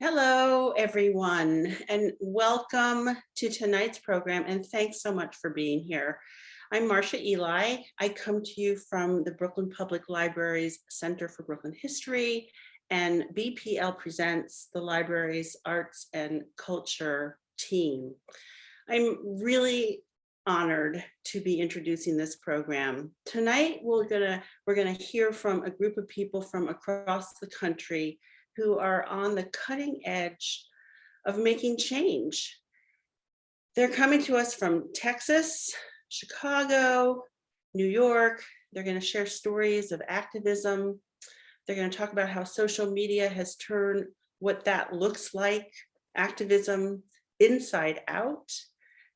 Hello, everyone, and welcome to tonight's program, and thanks so much for being here. I'm Marcia Eli. I come to you from the Brooklyn Public Library's Center for Brooklyn History, and BPL presents the library's arts and culture team. I'm really honored to be introducing this program. Tonight, we're gonna hear from a group of people from across the country who are on the cutting edge of making change. They're coming to us from Texas, Chicago, New York. They're going to share stories of activism. They're going to talk about how social media has turned what that looks like, activism, inside out,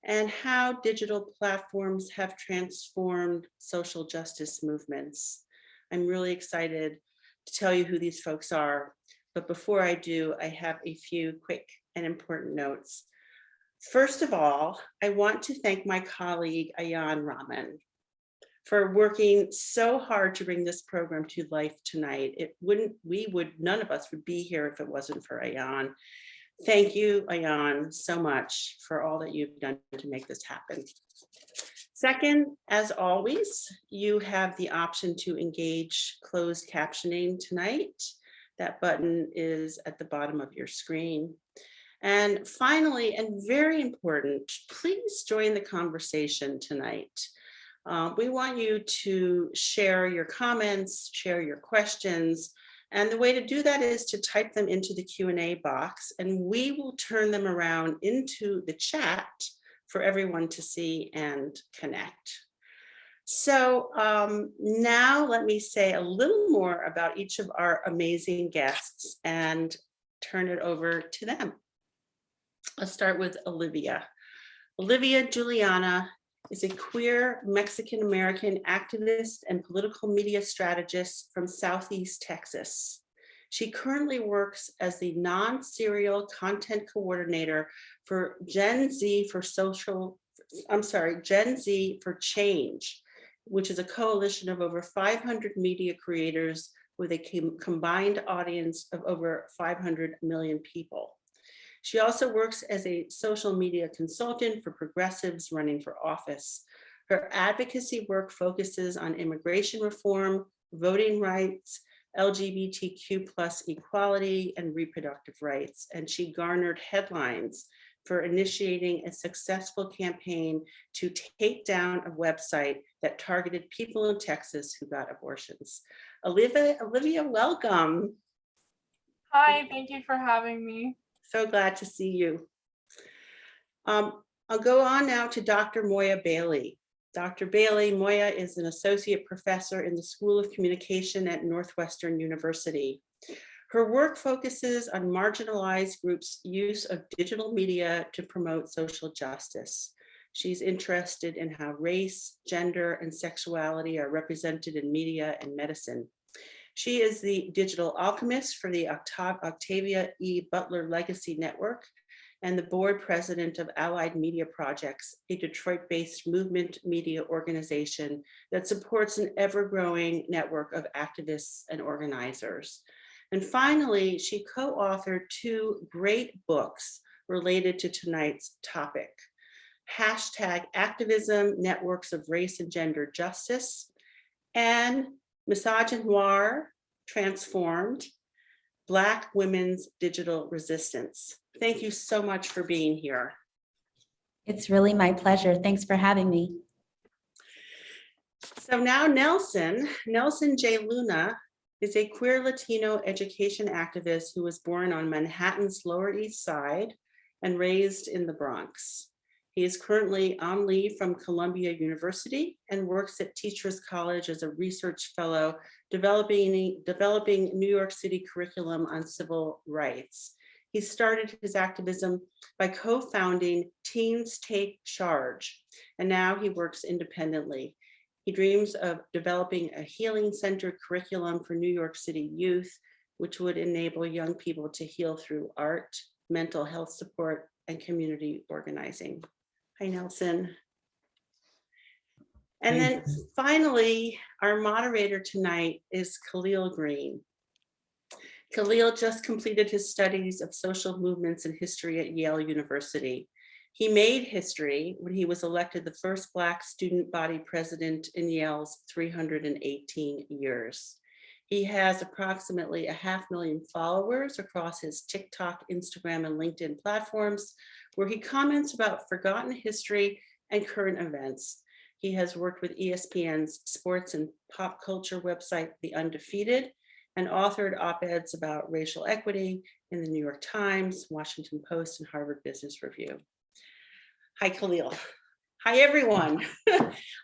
and how digital platforms have transformed social justice movements. I'm really excited to tell you who these folks are. But before I do, I have a few quick and important notes. First of all, I want to thank my colleague, Ayan Rahman, for working so hard to bring this program to life tonight. None of us would be here if it wasn't for Ayan. Thank you, Ayan, so much for all that you've done to make this happen. Second, as always, you have the option to engage closed captioning tonight. That button is at the bottom of your screen. And finally, and very important, please join the conversation tonight. We want you to share your comments, share your questions, and the way to do that is to type them into the Q&A box, and we will turn them around into the chat for everyone to see and connect. So now let me say a little more about each of our amazing guests and turn it over to them. Let's start with Olivia. Olivia Juliana is a queer Mexican-American activist and political media strategist from Southeast Texas. She currently works as the non-serial content coordinator for Gen Z for Change, which is a coalition of over 500 media creators with a combined audience of over 500 million people. She also works as a social media consultant for progressives running for office. Her advocacy work focuses on immigration reform, voting rights, LGBTQ+ equality, and reproductive rights. And she garnered headlines for initiating a successful campaign to take down a website that targeted people in Texas who got abortions. Olivia, welcome. Hi, thank you for having me. So glad to see you. I'll go on now to Dr. Moya Bailey. Dr. Bailey, Moya is an associate professor in the School of Communication at Northwestern University. Her work focuses on marginalized groups' use of digital media to promote social justice. She's interested in how race, gender, and sexuality are represented in media and medicine. She is the digital alchemist for the Octavia E. Butler Legacy Network and the board president of Allied Media Projects, a Detroit-based movement media organization that supports an ever-growing network of activists and organizers. And finally, she co-authored two great books related to tonight's topic: #Activism, Networks of Race and Gender Justice, and Misogynoir Transformed, Black Women's Digital Resistance. Thank you so much for being here. It's really my pleasure. Thanks for having me. So now Nelson J. Luna is a queer Latino education activist who was born on Manhattan's Lower East Side and raised in the Bronx. He is currently on leave from Columbia University and works at Teachers College as a research fellow, developing New York City curriculum on civil rights. He started his activism by co-founding Teens Take Charge, and now he works independently. He dreams of developing a healing-centered curriculum for New York City youth, which would enable young people to heal through art, mental health support, and community organizing. Hi, Nelson. And then finally, our moderator tonight is Khalil Green. Khalil just completed his studies of social movements and history at Yale University. He made history when he was elected the first Black student body president in Yale's 318 years. He has approximately 500,000 followers across his TikTok, Instagram, and LinkedIn platforms, where he comments about forgotten history and current events. He has worked with ESPN's sports and pop culture website, The Undefeated, and authored op-eds about racial equity in the New York Times, Washington Post, and Harvard Business Review. Hi, Khalil. Hi, everyone.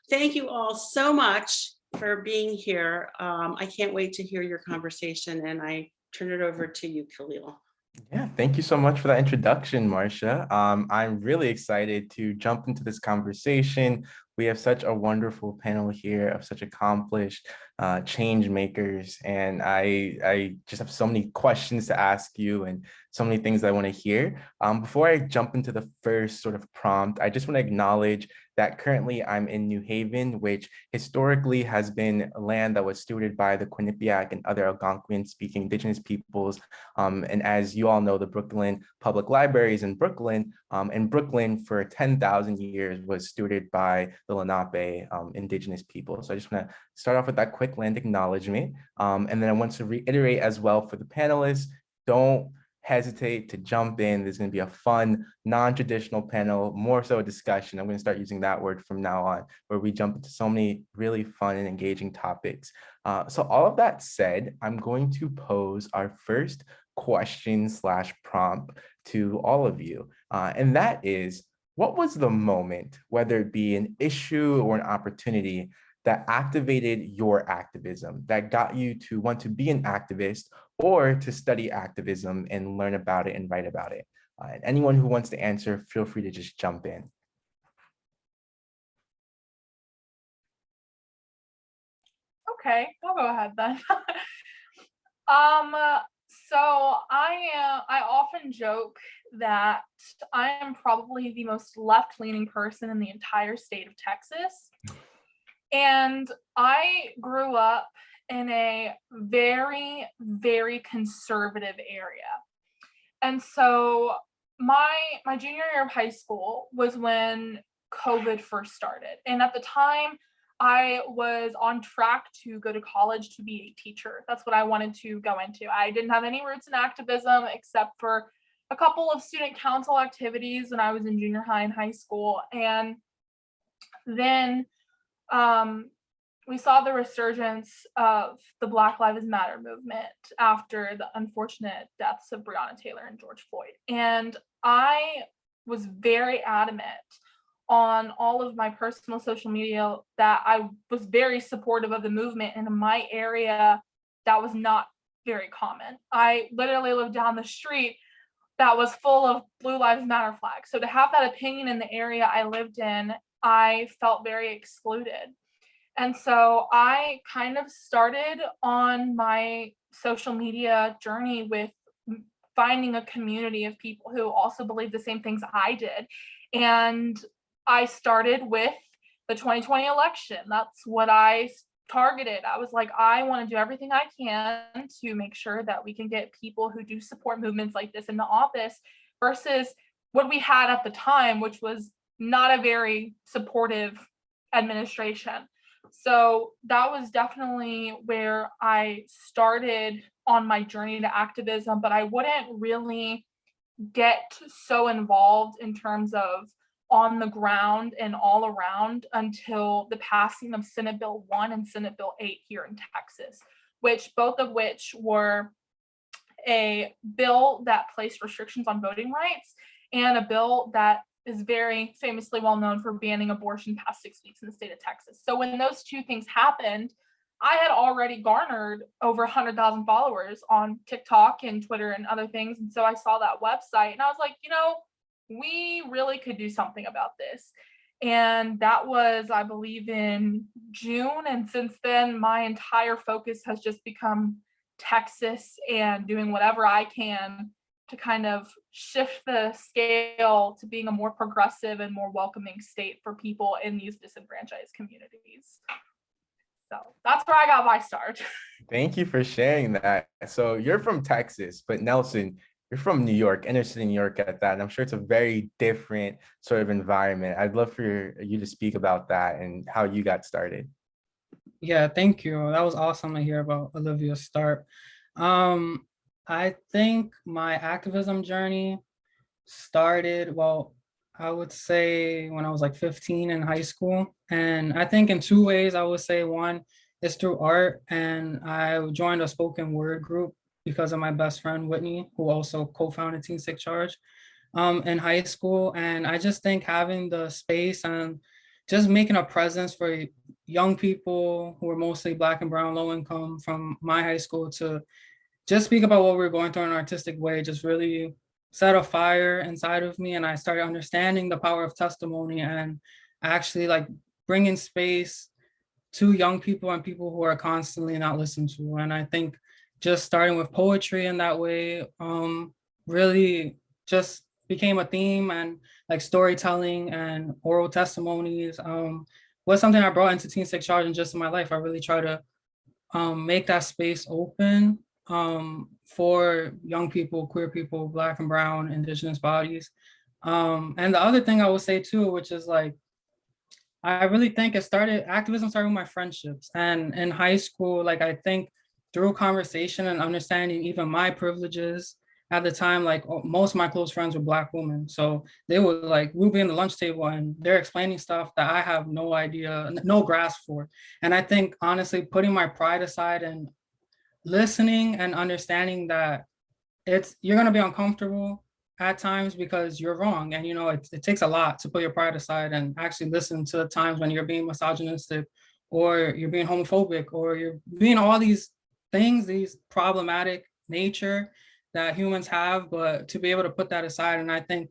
Thank you all so much for being here. I can't wait to hear your conversation, and I turn it over to you, Khalil. Yeah, thank you so much for that introduction, Marcia. I'm really excited to jump into this conversation. We have such a wonderful panel here of such accomplished change makers, and I just have so many questions to ask you and so many things that I want to hear. Before I jump into the first sort of prompt, I just want to acknowledge that currently I'm in New Haven, which historically has been a land that was stewarded by the Quinnipiac and other Algonquian-speaking Indigenous peoples. And as you all know, the Brooklyn Public Library is in Brooklyn, and Brooklyn for 10,000 years was stewarded by the Lenape Indigenous people. So I just want to start off with that quick land acknowledgement. And then I want to reiterate as well for the panelists, don't hesitate to jump in. There's going to be a fun, non-traditional panel, more so a discussion. I'm going to start using that word from now on, where we jump into so many really fun and engaging topics. So all of that said, I'm going to pose our first question / prompt to all of you. And that is, what was the moment, whether it be an issue or an opportunity, that activated your activism, that got you to want to be an activist or to study activism and learn about it and write about it? And anyone who wants to answer, feel free to just jump in. Okay, I'll go ahead then. So I often joke that I am probably the most left-leaning person in the entire state of Texas. And I grew up in a very, very conservative area. And so my junior year of high school was when COVID first started. And at the time, I was on track to go to college to be a teacher. That's what I wanted to go into. I didn't have any roots in activism except for a couple of student council activities when I was in junior high and high school. And then we saw the resurgence of the Black Lives Matter movement after the unfortunate deaths of Breonna Taylor and George Floyd. And I was very adamant on all of my personal social media that I was very supportive of the movement. And in my area, that was not very common. I literally lived down the street that was full of Blue Lives Matter flags. So to have that opinion in the area I lived in, I felt very excluded. And so I kind of started on my social media journey with finding a community of people who also believe the same things I did. And I started with the 2020 election. That's what I targeted. I was like, I want to do everything I can to make sure that we can get people who do support movements like this into office versus what we had at the time, which was not a very supportive administration. So that was definitely where I started on my journey to activism, but I wouldn't really get so involved in terms of on the ground and all around until the passing of Senate Bill 1 and Senate Bill 8 here in Texas, both of which were a bill that placed restrictions on voting rights and a bill that is very famously well known for banning abortion past 6 weeks in the state of Texas. So when those two things happened, I had already garnered over 100,000 followers on TikTok and Twitter and other things. And so I saw that website and I was like, we really could do something about this. And that was, I believe, in June. And since then, my entire focus has just become Texas and doing whatever I can to kind of shift the scale to being a more progressive and more welcoming state for people in these disenfranchised communities. So that's where I got my start. Thank you for sharing that. So you're from Texas, but Nelson, you're from New York, inner city New York at that. And I'm sure it's a very different sort of environment. I'd love for you to speak about that and how you got started. Yeah, thank you. That was awesome to hear about Olivia's start. I think my activism journey started, well, I would say when I was like 15 in high school. And I think in two ways, I would say one is through art. And I joined a spoken word group because of my best friend, Whitney, who also co-founded Teen Sick Charge in high school. And I just think having the space and just making a presence for young people who are mostly Black and brown, low income from my high school to just speak about what we are going through in an artistic way just really set a fire inside of me. And I started understanding the power of testimony and actually like bringing space to young people and people who are constantly not listened to. And I think just starting with poetry in that way really just became a theme, and like storytelling and oral testimonies was something I brought into Teen Sick Charge. And just in my life, I really try to make that space open for young people, queer people, Black and brown, Indigenous bodies. And the other thing I would say too, which is like, I really think activism started with my friendships. And in high school, like I think through conversation and understanding even my privileges at the time, like most of my close friends were Black women. So they would like, we'll be in the lunch table and they're explaining stuff that I have no idea, no grasp for. And I think honestly, putting my pride aside and listening and understanding that you're going to be uncomfortable at times because you're wrong. And, it takes a lot to put your pride aside and actually listen to the times when you're being misogynistic or you're being homophobic or you're being all these things, these problematic nature that humans have, but to be able to put that aside. And I think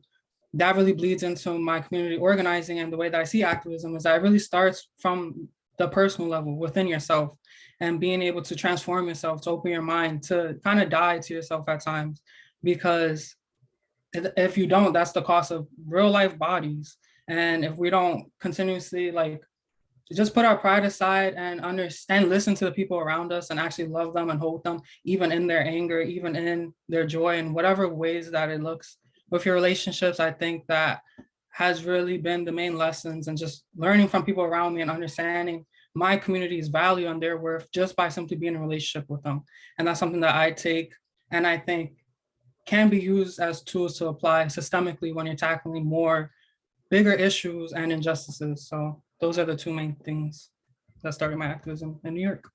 that really bleeds into my community organizing, and the way that I see activism is that it really starts from the personal level within yourself and being able to transform yourself, to open your mind, to kind of die to yourself at times. Because if you don't, that's the cost of real life bodies. And if we don't continuously like just put our pride aside and understand, listen to the people around us and actually love them and hold them, even in their anger, even in their joy, in whatever ways that it looks. With your relationships, I think that has really been the main lessons, and just learning from people around me and understanding my community's value and their worth just by simply being in a relationship with them. And that's something that I take and I think can be used as tools to apply systemically when you're tackling more bigger issues and injustices. So those are the two main things that started my activism in New York.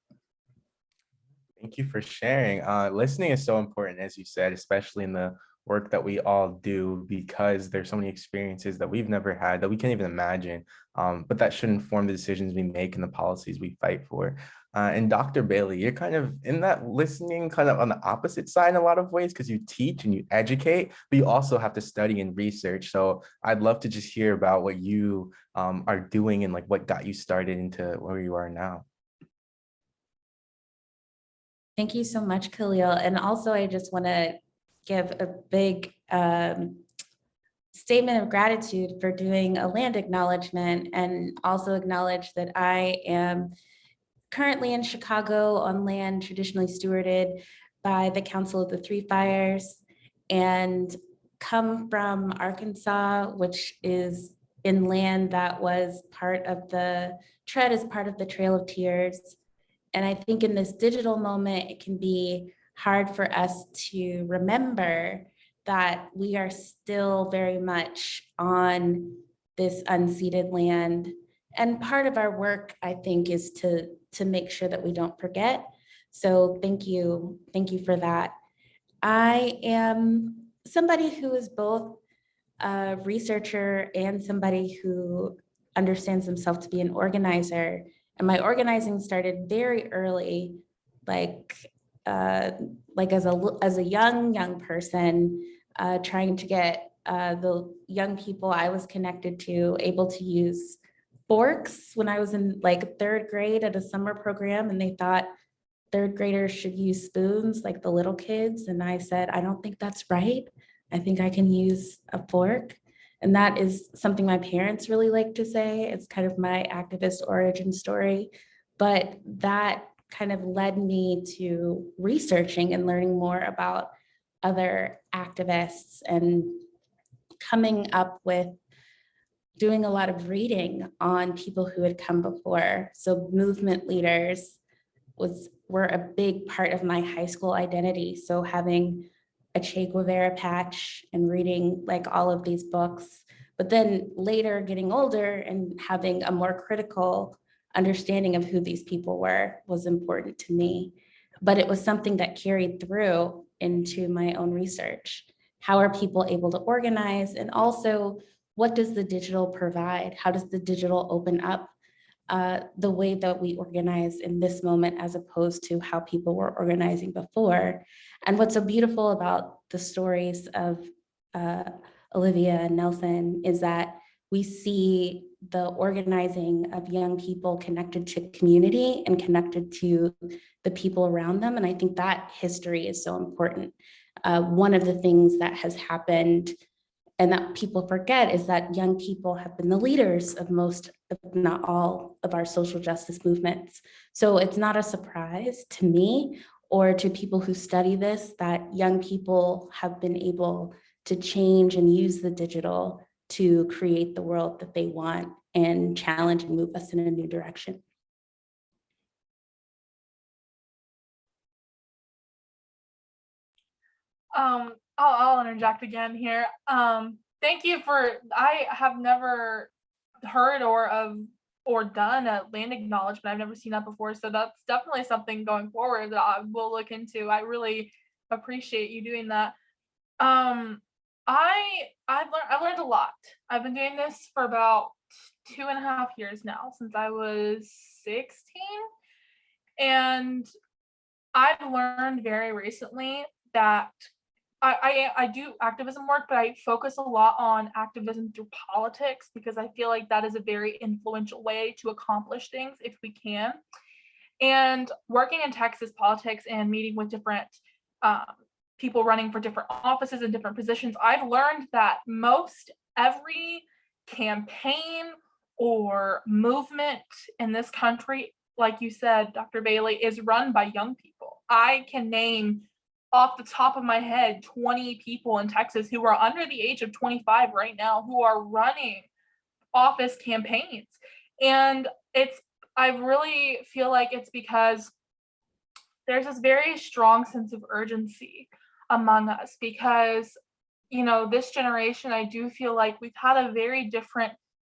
Thank you for sharing. Listening is so important, as you said, especially in the work that we all do, because there's so many experiences that we've never had that we can't even imagine, but that should inform the decisions we make and the policies we fight for. And Dr. Bailey, you're kind of in that listening kind of on the opposite side in a lot of ways, because you teach and you educate, but you also have to study and research. So I'd love to just hear about what you are doing and like what got you started into where you are now. Thank you so much, Khalil. And also, I just want to give a big statement of gratitude for doing a land acknowledgement, and also acknowledge that I am currently in Chicago on land traditionally stewarded by the Council of the Three Fires, and come from Arkansas, which is in land that was part of the tread as part of the Trail of Tears. And I think in this digital moment, it can be hard for us to remember that we are still very much on this unceded land. And part of our work, I think, is to make sure that we don't forget. So thank you for that. I am somebody who is both a researcher and somebody who understands himself to be an organizer. And my organizing started very early, like as a young person, trying to get the young people I was connected to able to use forks when I was in like third grade at a summer program, and they thought third graders should use spoons like the little kids. And I said, I don't think that's right. I think I can use a fork. And that is something my parents really like to say. It's kind of my activist origin story. But that kind of led me to researching and learning more about other activists and coming up with doing a lot of reading on people who had come before. So movement leaders were a big part of my high school identity. So having a Che Guevara patch and reading like all of these books, but then later getting older and having a more critical understanding of who these people were was important to me. But it was something that carried through into my own research. How are people able to organize? And also, what does the digital provide? How does the digital open up the way that we organize in this moment as opposed to how people were organizing before? And what's so beautiful about the stories of Olivia and Nelson is that we see the organizing of young people connected to community and connected to the people around them. And I think that history is so important. One of the things that has happened and that people forget is that young people have been the leaders of most, if not all, of our social justice movements. So it's not a surprise to me or to people who study this that young people have been able to change and use the digital to create the world that they want and challenge and move us in a new direction. I'll interject again here. Thank you I have never heard or done a land acknowledgement. I've never seen that before. So that's definitely something going forward that I will look into. I really appreciate you doing that. I've learned a lot. I've been doing this for about 2.5 years now, since I was 16. And I've learned very recently that I do activism work, but I focus a lot on activism through politics because I feel like that is a very influential way to accomplish things if we can. And working in Texas politics and meeting with different people running for different offices and different positions, I've learned that most every campaign or movement in this country, like you said, Dr. Bailey, is run by young people. I can name off the top of my head 20 people in Texas who are under the age of 25 right now who are running office campaigns. And I really feel like it's because there's this very strong sense of urgency among us because, this generation, I do feel like we've had a very different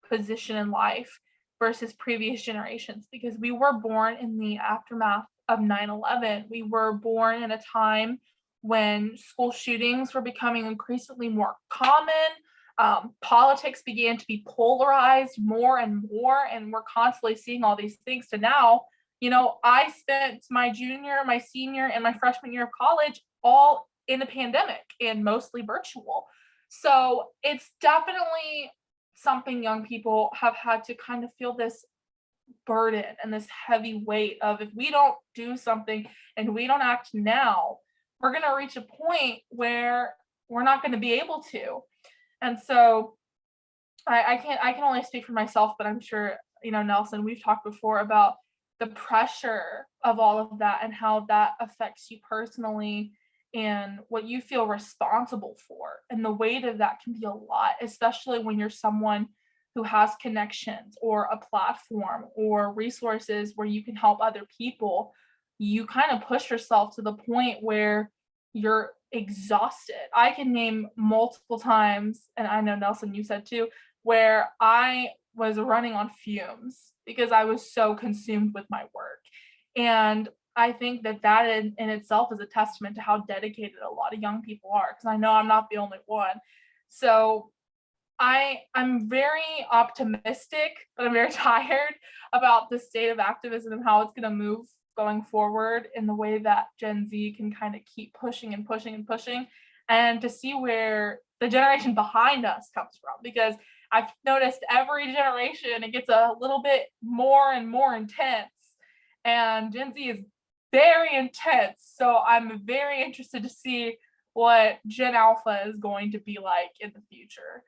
position in life versus previous generations because we were born in the aftermath of 9/11. We were born in a time when school shootings were becoming increasingly more common. Politics began to be polarized more and more, and we're constantly seeing all these things to now. I spent my junior, my senior, and my freshman year of college all in a pandemic and mostly virtual. So it's definitely something young people have had to kind of feel this burden and this heavy weight of if we don't do something and we don't act now, we're going to reach a point where we're not going to be able to. And so I can only speak for myself, but I'm sure, Nelson, we've talked before about the pressure of all of that and how that affects you personally and what you feel responsible for. And the weight of that can be a lot, especially when you're someone who has connections or a platform or resources where you can help other people. You kind of push yourself to the point where you're exhausted. I can name multiple times, and I know Nelson, you said too, where I was running on fumes because I was so consumed with my work. And I think that in itself is a testament to how dedicated a lot of young people are, because I know I'm not the only one. So I'm very optimistic, but I'm very tired about the state of activism and how it's going to move going forward in the way that Gen Z can kind of keep pushing and pushing and pushing, and to see where the generation behind us comes from. Because I've noticed every generation, it gets a little bit more and more intense, and Gen Z is very intense. So I'm very interested to see what Gen Alpha is going to be like in the future.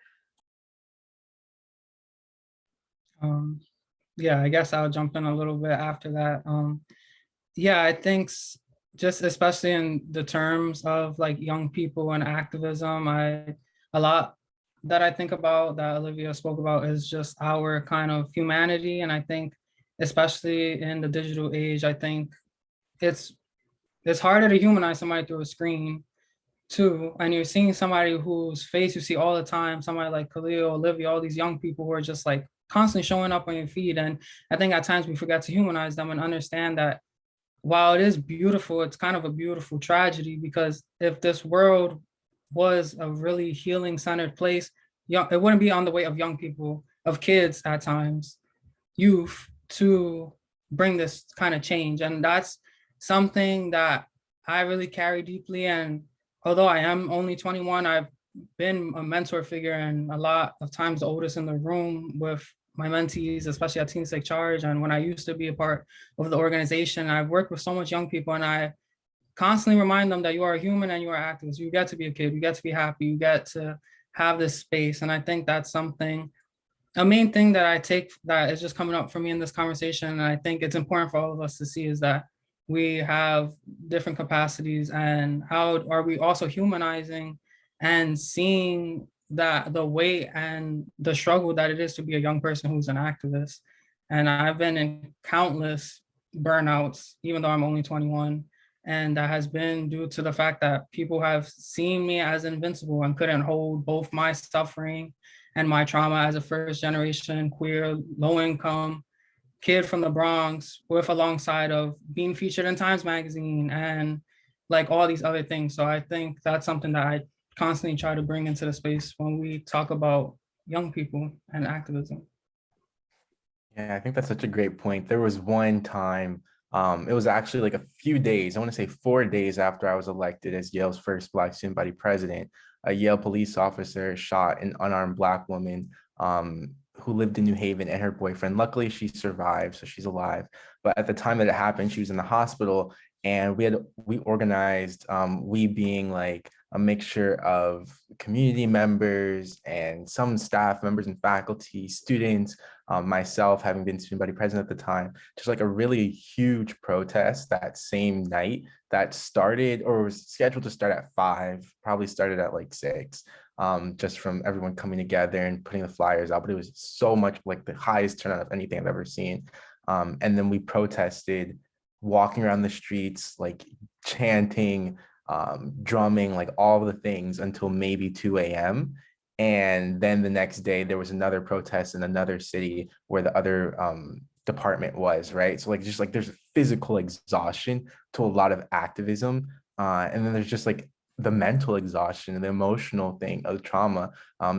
yeah, I guess I'll jump in a little bit after that. Yeah, I think just especially in the terms of like young people and activism, a lot that I think about that Olivia spoke about is just our kind of humanity. And I think especially in the digital age, I think it's it's harder to humanize somebody through a screen too. And you're seeing somebody whose face you see all the time, somebody like Khalil, Olivia, all these young people who are just like constantly showing up on your feed. And I think at times we forget to humanize them and understand that while it is beautiful, it's kind of a beautiful tragedy, because if this world was a really healing centered place, it wouldn't be on the way of young people, of kids at times, youth, to bring this kind of change. And that's something that I really carry deeply. And although I am only 21, I've been a mentor figure and a lot of times the oldest in the room with my mentees, especially at Teens Take Charge. And when I used to be a part of the organization, I've worked with so much young people, and I constantly remind them that you are a human and you are activists. You get to be a kid, you get to be happy, you get to have this space. And I think that's something, a main thing that I take that is just coming up for me in this conversation, and I think it's important for all of us to see, is that we have different capacities, and how are we also humanizing and seeing that the weight and the struggle that it is to be a young person who's an activist. And I've been in countless burnouts, even though I'm only 21. And that has been due to the fact that people have seen me as invincible and couldn't hold both my suffering and my trauma as a first generation queer, low income kid from the Bronx, with alongside of being featured in Times Magazine and like all these other things. So I think that's something that I constantly try to bring into the space when we talk about young people and activism. Yeah, I think that's such a great point. There was one time, it was actually like a few days, I want to say 4 days after I was elected as Yale's first Black student body president, a Yale police officer shot an unarmed Black woman who lived in New Haven, and her boyfriend. Luckily, she survived, so she's alive. But at the time that it happened, she was in the hospital, and we organized, we being like a mixture of community members and some staff members and faculty, students, myself having been student body president at the time, just like a really huge protest that same night that started, or was scheduled to start at 5, probably started at like 6, just from everyone coming together and putting the flyers out. But it was so much, like the highest turnout of anything I've ever seen. And then we protested, walking around the streets, like chanting, drumming, like all the things until maybe 2 a.m. And then the next day there was another protest in another city where the other department was, right? So like just like there's physical exhaustion to a lot of activism. And then there's just like the mental exhaustion and the emotional thing of trauma.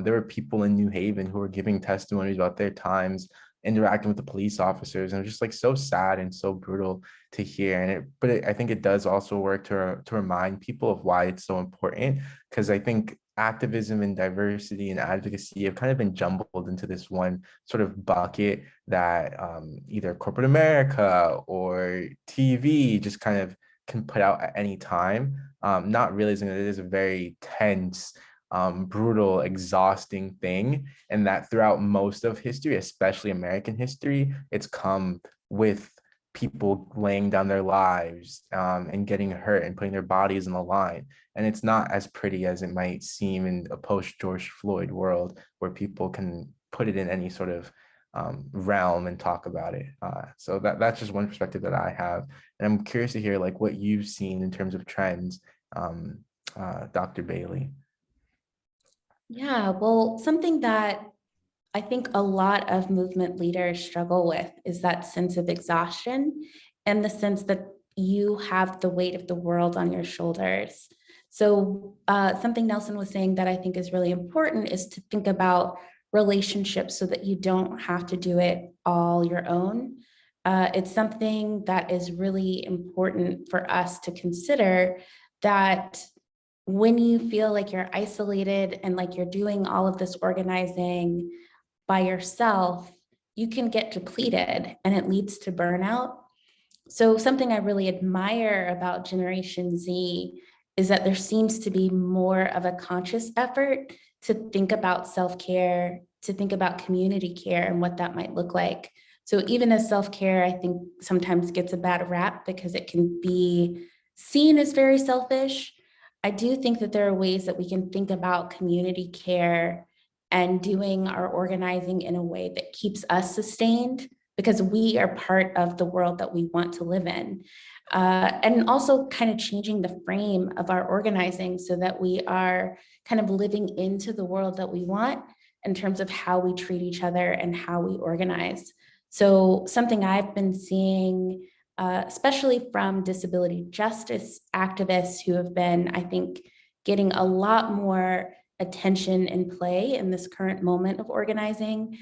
There were people in New Haven who were giving testimonies about their times interacting with the police officers, and it was just like so sad and so brutal to hear. I think it does also work to remind people of why it's so important, because I think activism and diversity and advocacy have kind of been jumbled into this one sort of bucket that either corporate America or TV just kind of can put out at any time, not realizing that it is a very tense, brutal, exhausting thing, and that throughout most of history, especially American history, it's come with people laying down their lives, and getting hurt and putting their bodies on the line. And it's not as pretty as it might seem in a post-George Floyd world where people can put it in any sort of realm and talk about it. So that's just one perspective that I have. And I'm curious to hear like what you've seen in terms of trends, Dr. Bailey. Yeah, well, something that I think a lot of movement leaders struggle with is that sense of exhaustion, and the sense that you have the weight of the world on your shoulders. So something Nelson was saying that I think is really important is to think about relationships so that you don't have to do it all your own. It's something that is really important for us to consider, that when you feel like you're isolated and like you're doing all of this organizing by yourself, you can get depleted and it leads to burnout. So something I really admire about Generation Z is that there seems to be more of a conscious effort to think about self-care, to think about community care and what that might look like So even as self-care, I think sometimes gets a bad rap because it can be seen as very selfish. I do think that there are ways that we can think about community care and doing our organizing in a way that keeps us sustained, because we are part of the world that we want to live in. And also kind of changing the frame of our organizing so that we are kind of living into the world that we want in terms of how we treat each other and how we organize. So something I've been seeing, especially from disability justice activists who have been, I think, getting a lot more attention and play in this current moment of organizing,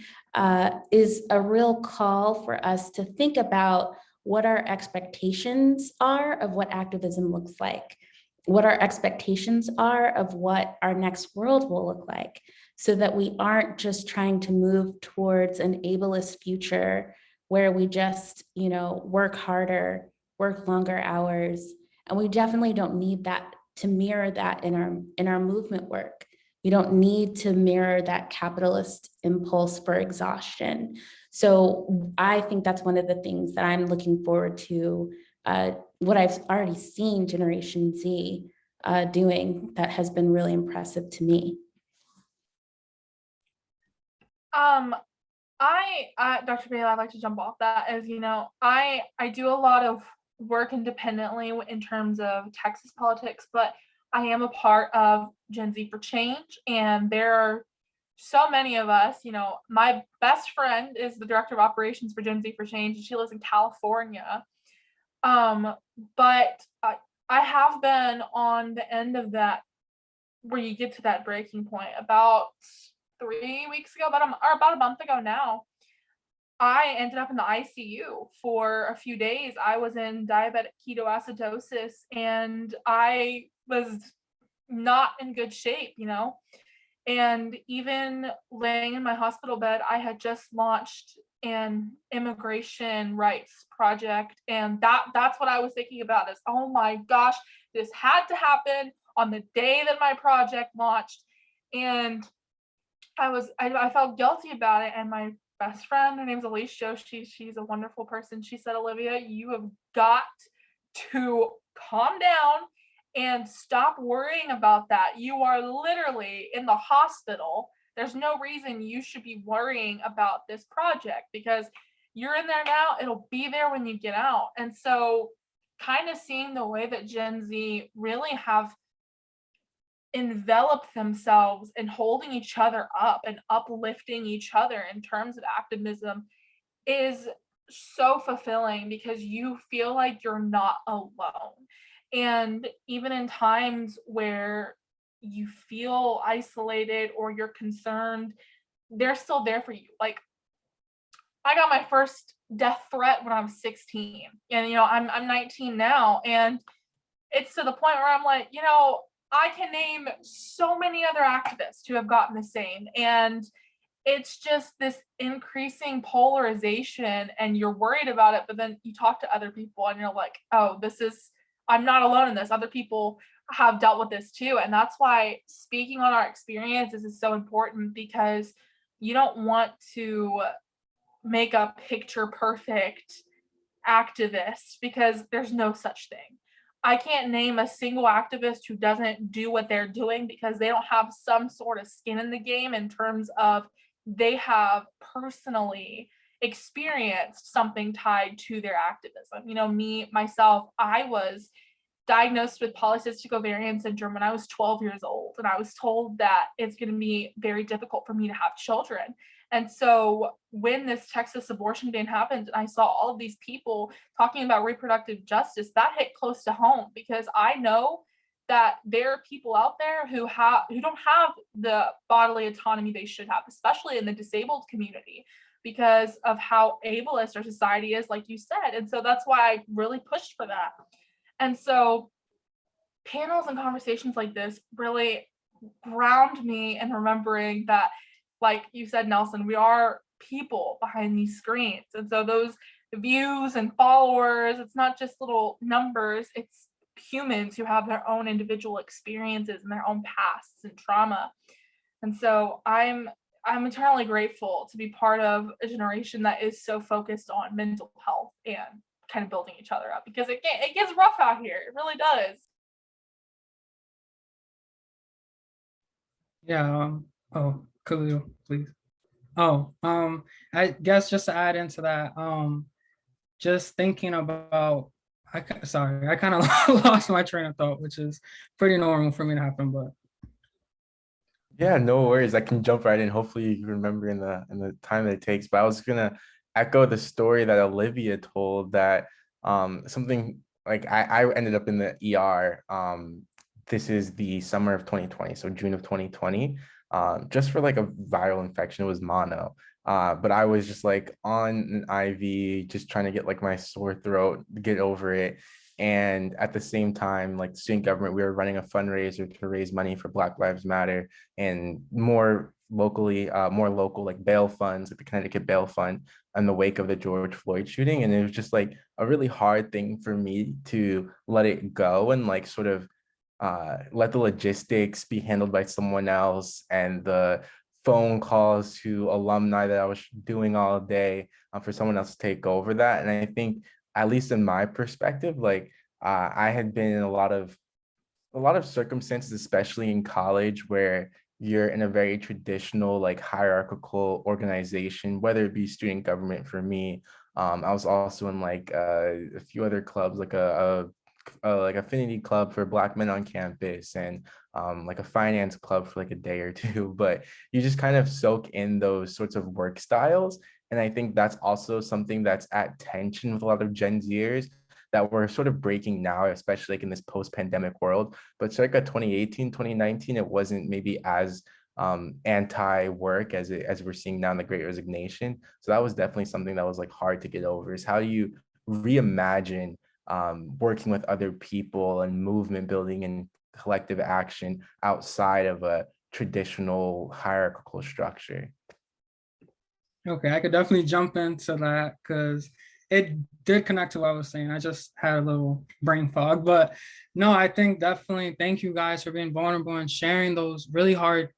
is a real call for us to think about what our expectations are of what activism looks like, what our expectations are of what our next world will look like, so that we aren't just trying to move towards an ableist future where we just, work harder, work longer hours. And we definitely don't need that to mirror that in our movement work. We don't need to mirror that capitalist impulse for exhaustion. So I think that's one of the things that I'm looking forward to, what I've already seen Generation Z doing that has been really impressive to me. Dr. Bailey, I'd like to jump off that. As you know, I do a lot of work independently in terms of Texas politics, but I am a part of Gen Z for Change, and there are so many of us. My best friend is the director of operations for Gen Z for Change, and she lives in California. But I have been on the end of that, where you get to that breaking point. About 3 weeks ago, about a month ago now, I ended up in the ICU for a few days. I was in diabetic ketoacidosis, and I was not in good shape, and even laying in my hospital bed, I had just launched an immigration rights project, and that's what I was thinking about is, oh my gosh, this had to happen on the day that my project launched. And I felt guilty about it. And my best friend, her name's Alicia, she's a wonderful person. She said, Olivia, you have got to calm down and stop worrying about that. You are literally in the hospital. There's no reason you should be worrying about this project, because you're in there now. It'll be there when you get out. And so kind of seeing the way that Gen Z really have enveloped themselves in holding each other up and uplifting each other in terms of activism is so fulfilling, because you feel like you're not alone. And even in times where you feel isolated or you're concerned, they're still there for you. Like, I got my first death threat when I was 16, and I'm 19 now, and it's to the point where I'm like, I can name so many other activists who have gotten the same. And it's just this increasing polarization, and you're worried about it, but then you talk to other people and you're like, oh, I'm not alone in this. Other people have dealt with this too. And that's why speaking on our experiences is so important, because you don't want to make a picture perfect activist, because there's no such thing. I can't name a single activist who doesn't do what they're doing because they don't have some sort of skin in the game, in terms of they have personally experienced something tied to their activism. Myself, I was diagnosed with polycystic ovarian syndrome when I was 12 years old, and I was told that it's going to be very difficult for me to have children. And so when this Texas abortion ban happened, and I saw all of these people talking about reproductive justice, that hit close to home, because I know that there are people out there who don't have the bodily autonomy they should have, especially in the disabled community, because of how ableist our society is, like you said. And so that's why I really pushed for that. And so panels and conversations like this really ground me in remembering that, like you said, Nelson, we are people behind these screens. And so those views and followers, it's not just little numbers, it's humans who have their own individual experiences and their own pasts and trauma. And so I'm I'm eternally grateful to be part of a generation that is so focused on mental health and kind of building each other up, because it gets rough out here. It really does. Yeah. Oh, Khalil, please. Oh, I guess just to add into that, just thinking about, sorry, I kind of lost my train of thought, which is pretty normal for me to happen, but Yeah, no worries. I can jump right in. Hopefully you remember in the time that it takes. But I was gonna echo the story that Olivia told, that something like I ended up in the ER. This is the summer of 2020, so June of 2020. Just for like a viral infection. It was mono. But I was just like on an IV, just trying to get like my sore throat, get over it. And at the same time, like the student government, we were running a fundraiser to raise money for Black Lives Matter, and more locally, more local like bail funds, like the Connecticut Bail Fund, in the wake of the George Floyd shooting. And it was just like a really hard thing for me to let it go and like sort of let the logistics be handled by someone else, and the phone calls to alumni that I was doing all day for someone else to take over that. And I think, at least in my perspective, like I had been in a lot of circumstances, especially in college, where you're in a very traditional, like hierarchical organization, whether it be student government for me. I was also in like a few other clubs, like a like affinity club for Black men on campus, and like a finance club for like a day or two. But you just kind of soak in those sorts of work styles. And I think that's also something that's at tension with a lot of Gen Zers that we're sort of breaking now, especially like in this post-pandemic world. But circa 2018, 2019, it wasn't maybe as anti-work as we're seeing now in the Great Resignation. So that was definitely something that was like hard to get over, is how do you reimagine working with other people and movement building and collective action outside of a traditional hierarchical structure. okay, I could definitely jump into that because it did connect to what I was saying. I just had a little brain fog, but no, I think definitely thank you guys for being vulnerable and sharing those really hard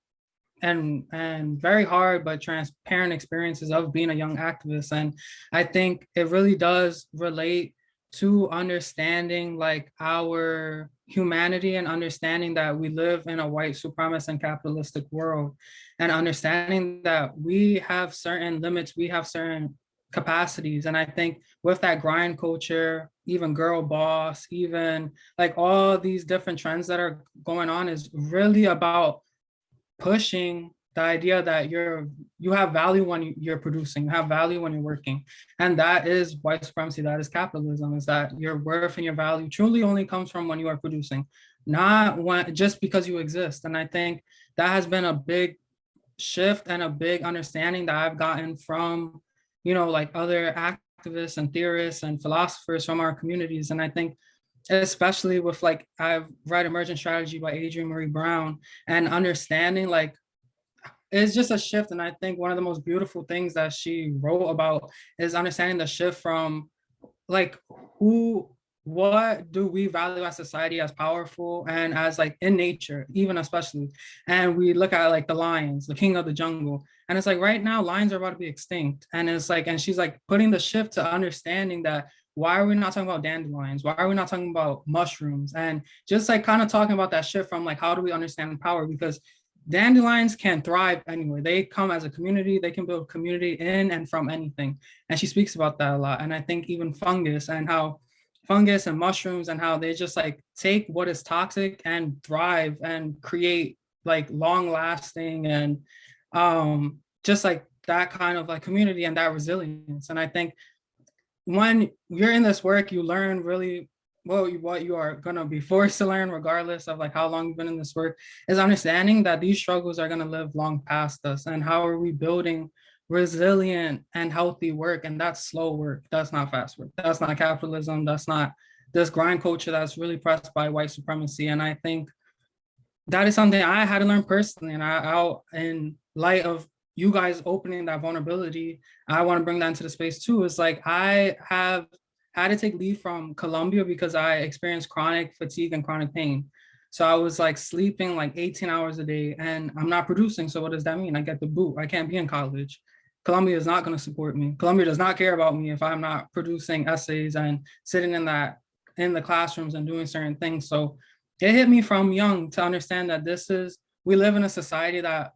and very hard but transparent experiences of being a young activist. And I think it really does relate to understanding like our humanity and understanding that we live in a white supremacist and capitalistic world, and understanding that we have certain limits, we have certain capacities. And I think with that grind culture, even girl boss, even like all these different trends that are going on is really about pushing the idea that you have value when you're producing, you have value when you're working. And that is white supremacy, that is capitalism, is that your worth and your value truly only comes from when you are producing, not when just because you exist. And I think that has been a big shift and a big understanding that I've gotten from, like other activists and theorists and philosophers from our communities. And I think especially with like, I've read Emergent Strategy by Adrienne Marie Brown, and understanding like it's just a shift. And I think one of the most beautiful things that she wrote about is understanding the shift from like what do we value as society as powerful and as like in nature, even especially. And we look at like the lions, the king of the jungle. And it's like right now lions are about to be extinct. And it's like, and she's like putting the shift to understanding that why are we not talking about dandelions? Why are we not talking about mushrooms? And just like kind of talking about that shift from like, how do we understand power? Because dandelions can thrive anywhere. They come as a community, they can build community in and from anything. And she speaks about that a lot. And I think even fungus and how fungus and mushrooms and how they just like take what is toxic and thrive and create like long lasting and just like that kind of like community and that resilience. And I think when you're in this work, you learn really what you are going to be forced to learn, regardless of like how long you've been in this work, is understanding that these struggles are going to live long past us. And how are we building resilient and healthy work? And that's slow work. That's not fast work. That's not capitalism. That's not this grind culture that's really pressed by white supremacy. And I think that is something I had to learn personally. And in light of you guys opening that vulnerability, I want to bring that into the space too. It's like I have had to take leave from Columbia because I experienced chronic fatigue and chronic pain. So I was like sleeping like 18 hours a day and I'm not producing. So what does that mean? I get the boot. I can't be in college. Columbia is not going to support me. Columbia does not care about me if I'm not producing essays and sitting in the classrooms and doing certain things. So it hit me from young to understand that we live in a society that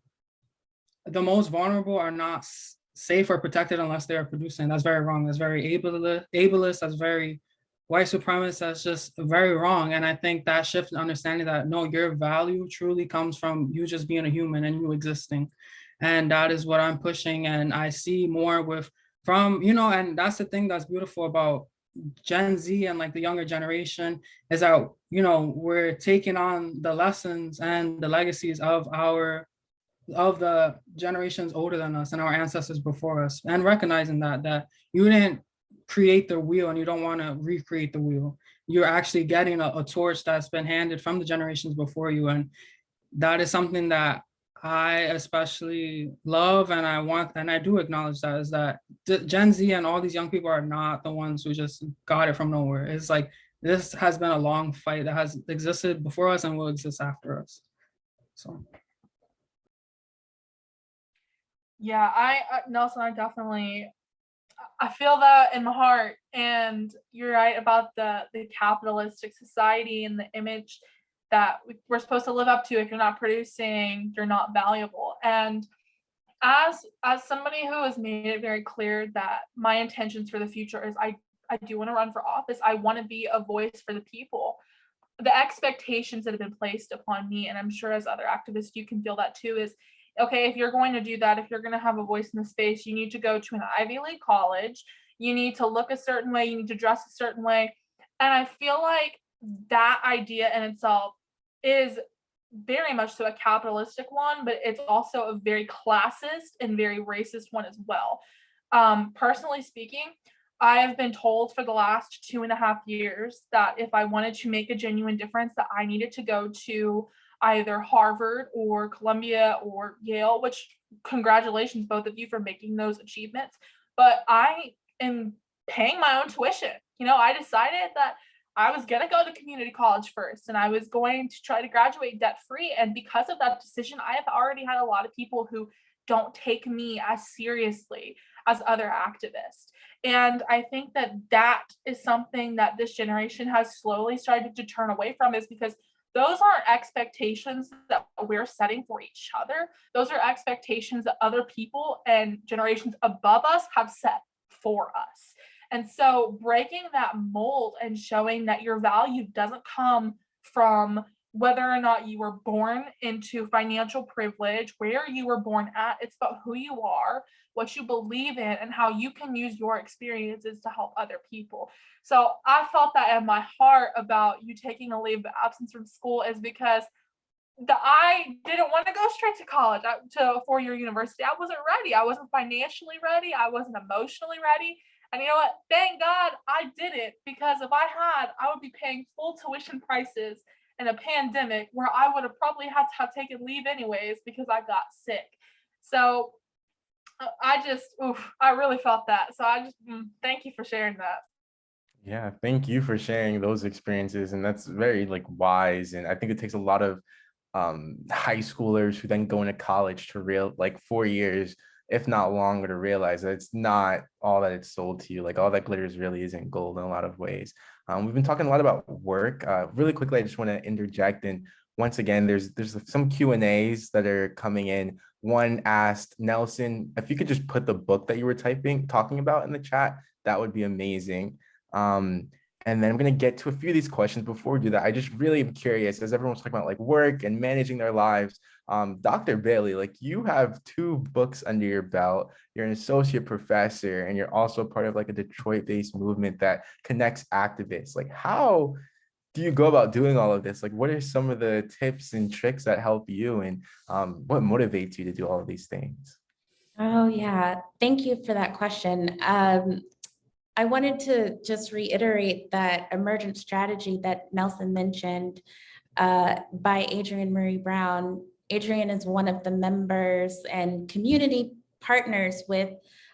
the most vulnerable are not safe or protected unless they are producing. That's very wrong. That's very ableist. That's very white supremacist. That's just very wrong. And I think that shift in understanding that no, your value truly comes from you just being a human and you existing. And that is what I'm pushing. And I see more and that's the thing that's beautiful about Gen Z and like the younger generation is that, we're taking on the lessons and the legacies of the generations older than us and our ancestors before us, and recognizing that you didn't create the wheel and you don't want to recreate the wheel. You're actually getting a torch that's been handed from the generations before you. And that is something that I especially love and I want, and I do acknowledge that, is that Gen Z and all these young people are not the ones who just got it from nowhere. It's like, this has been a long fight that has existed before us and will exist after us. So. Yeah, Nelson, I feel that in my heart, and you're right about the capitalistic society and the image that we're supposed to live up to. If you're not producing, you're not valuable. And as somebody who has made it very clear that my intentions for the future is I do want to run for office. I want to be a voice for the people. The expectations that have been placed upon me, and I'm sure as other activists you can feel that too, is okay, if you're going to do that, if you're going to have a voice in the space, you need to go to an Ivy League college, you need to look a certain way, you need to dress a certain way. And I feel like that idea in itself is very much so a capitalistic one, but it's also a very classist and very racist one as well. Personally speaking, I have been told for the last 2.5 years that if I wanted to make a genuine difference, that I needed to go to either Harvard or Columbia or Yale, which congratulations, both of you, for making those achievements. But I am paying my own tuition. I decided that I was going to go to community college first and I was going to try to graduate debt free. And because of that decision, I have already had a lot of people who don't take me as seriously as other activists. And I think that that is something that this generation has slowly started to turn away from, is because those aren't expectations that we're setting for each other. Those are expectations that other people and generations above us have set for us. And so breaking that mold and showing that your value doesn't come from whether or not you were born into financial privilege, where you were born at, it's about who you are, what you believe in, and how you can use your experiences to help other people. So I felt that in my heart about you taking a leave of absence from school, is because I didn't want to go straight to college, to a 4-year university. I wasn't ready. I wasn't financially ready. I wasn't emotionally ready. And you know what? Thank God I did it, because if I had, I would be paying full tuition prices in a pandemic where I would have probably had to have taken leave anyways because I got sick. So I really felt that. So I just thank you for sharing that. Yeah, thank you for sharing those experiences. And that's very wise. And I think it takes a lot of high schoolers who then go into college to 4 years, if not longer, to realize that it's not all that it's sold to you. Like, all that glitters really isn't gold in a lot of ways. We've been talking a lot about work. Really quickly, I just want to interject. And once again, there's some Q&As that are coming in. One asked, Nelson, if you could just put the book that you were talking about in the chat, that would be amazing. And then I'm going to get to a few of these questions. Before we do that, I just really am curious, as everyone's talking about work and managing their lives, Dr. Bailey, you have 2 books under your belt. You're an associate professor, and you're also part of a Detroit-based movement that connects activists. How do you go about doing all of this? What are some of the tips and tricks that help you, and what motivates you to do all of these things? Oh, yeah. Thank you for that question. I wanted to just reiterate that emergent strategy that Nelson mentioned by Adrienne Marie Brown. Adrienne is one of the members and community partners with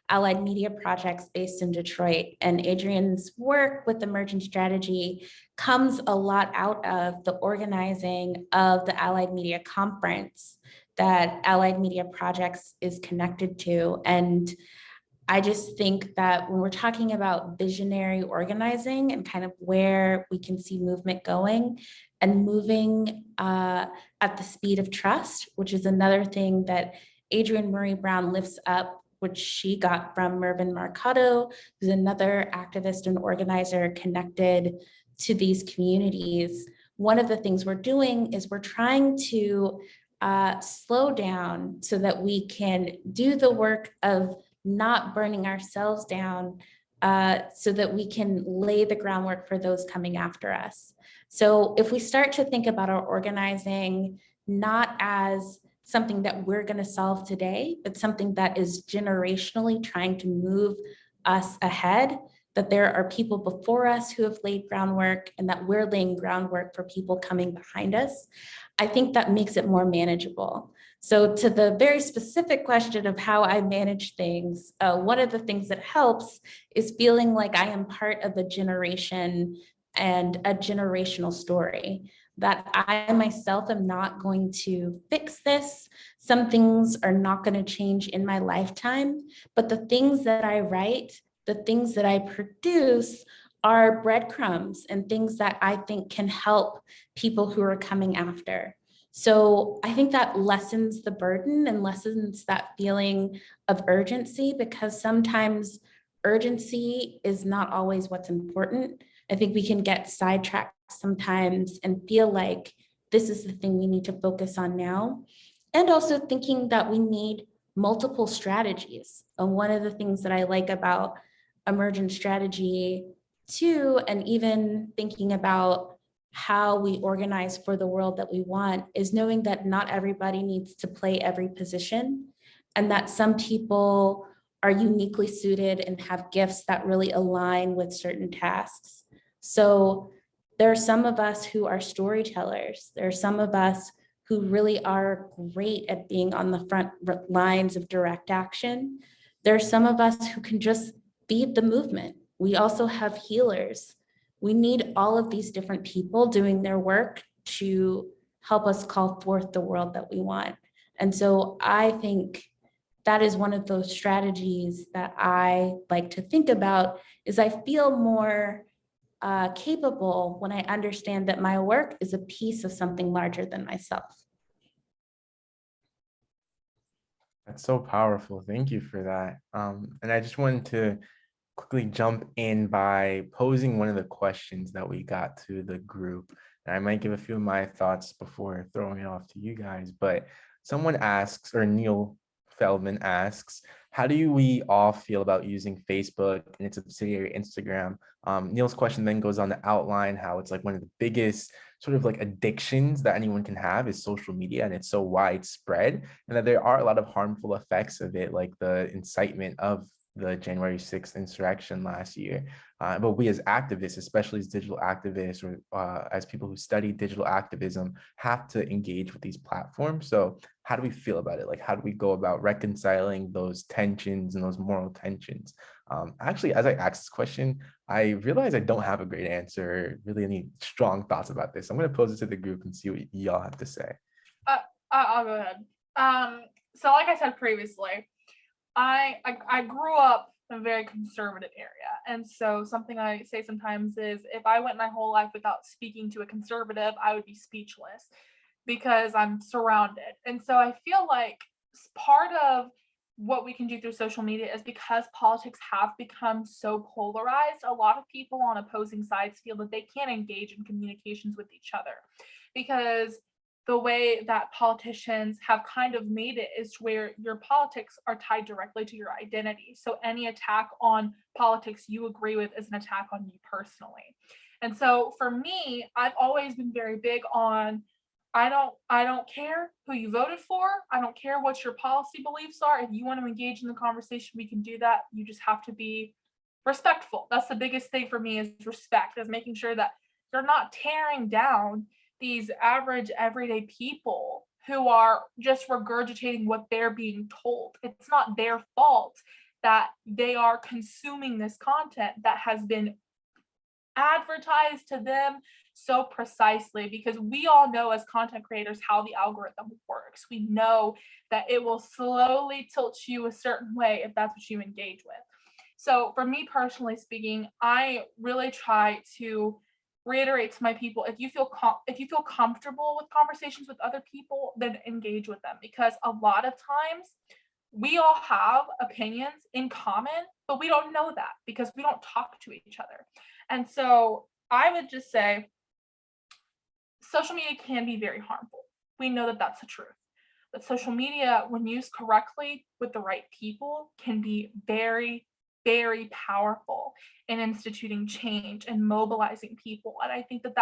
allied media projects based in Detroit. And Adrian's work with Emergent Strategy comes a lot out of the organizing of the Allied Media Conference that Allied Media Projects is connected to. And I just think that when we're talking about visionary organizing and kind of where we can see movement going and moving at the speed of trust, which is another thing that Adrienne Marie Brown lifts up, which she got from Mervyn Marcato, who's another activist and organizer connected to these communities. One of the things we're doing is we're trying to slow down so that we can do the work of not burning ourselves down so that we can lay the groundwork for those coming after us. So if we start to think about our organizing not as something that we're going to solve today, but something that is generationally trying to move us ahead, that there are people before us who have laid groundwork and that we're laying groundwork for people coming behind us, I think that makes it more manageable. So to the very specific question of how I manage things, one of the things that helps is feeling like I am part of a generation and a generational story, that I myself am not going to fix this. Some things are not going to change in my lifetime, but the things that I write, the things that I produce are breadcrumbs and things that I think can help people who are coming after. So I think that lessens the burden and lessens that feeling of urgency, because sometimes urgency is not always what's important. I think we can get sidetracked sometimes and feel like this is the thing we need to focus on now. And also thinking that we need multiple strategies. And one of the things that I like about Emergent Strategy too, and even thinking about how we organize for the world that we want, is knowing that not everybody needs to play every position, and that some people are uniquely suited and have gifts that really align with certain tasks. So there are some of us who are storytellers. There are some of us who really are great at being on the front lines of direct action. There are some of us who can just feed the movement. We also have healers. We need all of these different people doing their work to help us call forth the world that we want. And so I think that is one of those strategies that I like to think about, is I feel more capable when I understand that my work is a piece of something larger than myself. That's so powerful. Thank you for that. And I just wanted to quickly jump in by posing one of the questions that we got to the group. And I might give a few of my thoughts before throwing it off to you guys, but someone asks, or Neil Feldman asks, how do we all feel about using Facebook and its subsidiary Instagram? Neil's question then goes on to outline how it's like one of the biggest sort of like addictions that anyone can have is social media, and it's so widespread, and that there are a lot of harmful effects of it, like the incitement of the January 6th insurrection last year. But we as activists, especially as digital activists, or as people who study digital activism, have to engage with these platforms. So how do we feel about it? Like, how do we go about reconciling those tensions and those moral tensions? Actually, as I asked this question, I realized I don't have a great answer, really any strong thoughts about this. I'm going to pose it to the group and see what y'all have to say. I'll go ahead. So like I said previously, I grew up in a very conservative area. And so something I say sometimes is, if I went my whole life without speaking to a conservative, I would be speechless because I'm surrounded. And so I feel like part of what we can do through social media is, because politics have become so polarized, a lot of people on opposing sides feel that they can't engage in communications with each other, because the way that politicians have kind of made it is where your politics are tied directly to your identity. So any attack on politics you agree with is an attack on you personally. And so for me, I've always been very big on, I don't care who you voted for. I don't care what your policy beliefs are. If you want to engage in the conversation, we can do that. You just have to be respectful. That's the biggest thing for me, is respect, is making sure that you're not tearing down these average everyday people who are just regurgitating what they're being told. It's not their fault that they are consuming this content that has been advertised to them so precisely, because we all know as content creators how the algorithm works. We know that it will slowly tilt you a certain way if that's what you engage with. So for me personally speaking, I really try to reiterate to my people, if you feel comfortable with conversations with other people, then engage with them, because a lot of times we all have opinions in common, but we don't know that because we don't talk to each other. And so I would just say social media can be very harmful. We know that that's the truth. But social media, when used correctly with the right people, can be very, very powerful in instituting change and mobilizing people. And I think that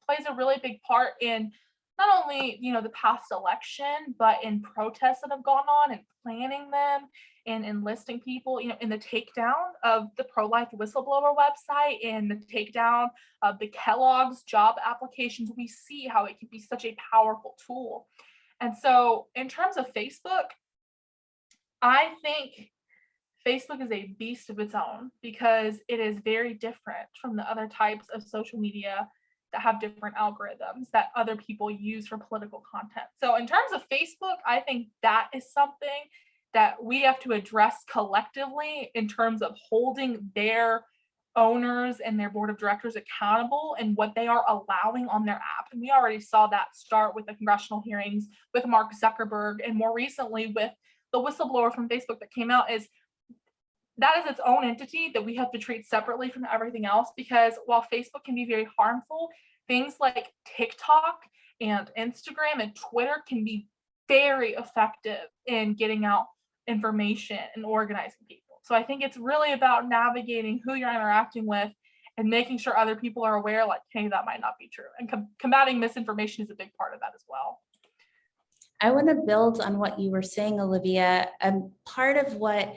plays a really big part in not only, the past election, but in protests that have gone on and planning them and enlisting people, in the takedown of the pro-life whistleblower website and the takedown of the Kellogg's job applications. We see how it can be such a powerful tool. And so in terms of Facebook, I think Facebook is a beast of its own because it is very different from the other types of social media that have different algorithms that other people use for political content. So in terms of Facebook, I think that is something that we have to address collectively in terms of holding their owners and their board of directors accountable and what they are allowing on their app. And we already saw that start with the congressional hearings with Mark Zuckerberg, and more recently with the whistleblower from Facebook that came out. Is that is its own entity that we have to treat separately from everything else, because while Facebook can be very harmful, things like TikTok and Instagram and Twitter can be very effective in getting out information and organizing people. So I think it's really about navigating who you're interacting with and making sure other people are aware, like, hey, that might not be true. And combating misinformation is a big part of that as well. I want to build on what you were saying, Olivia. Part of what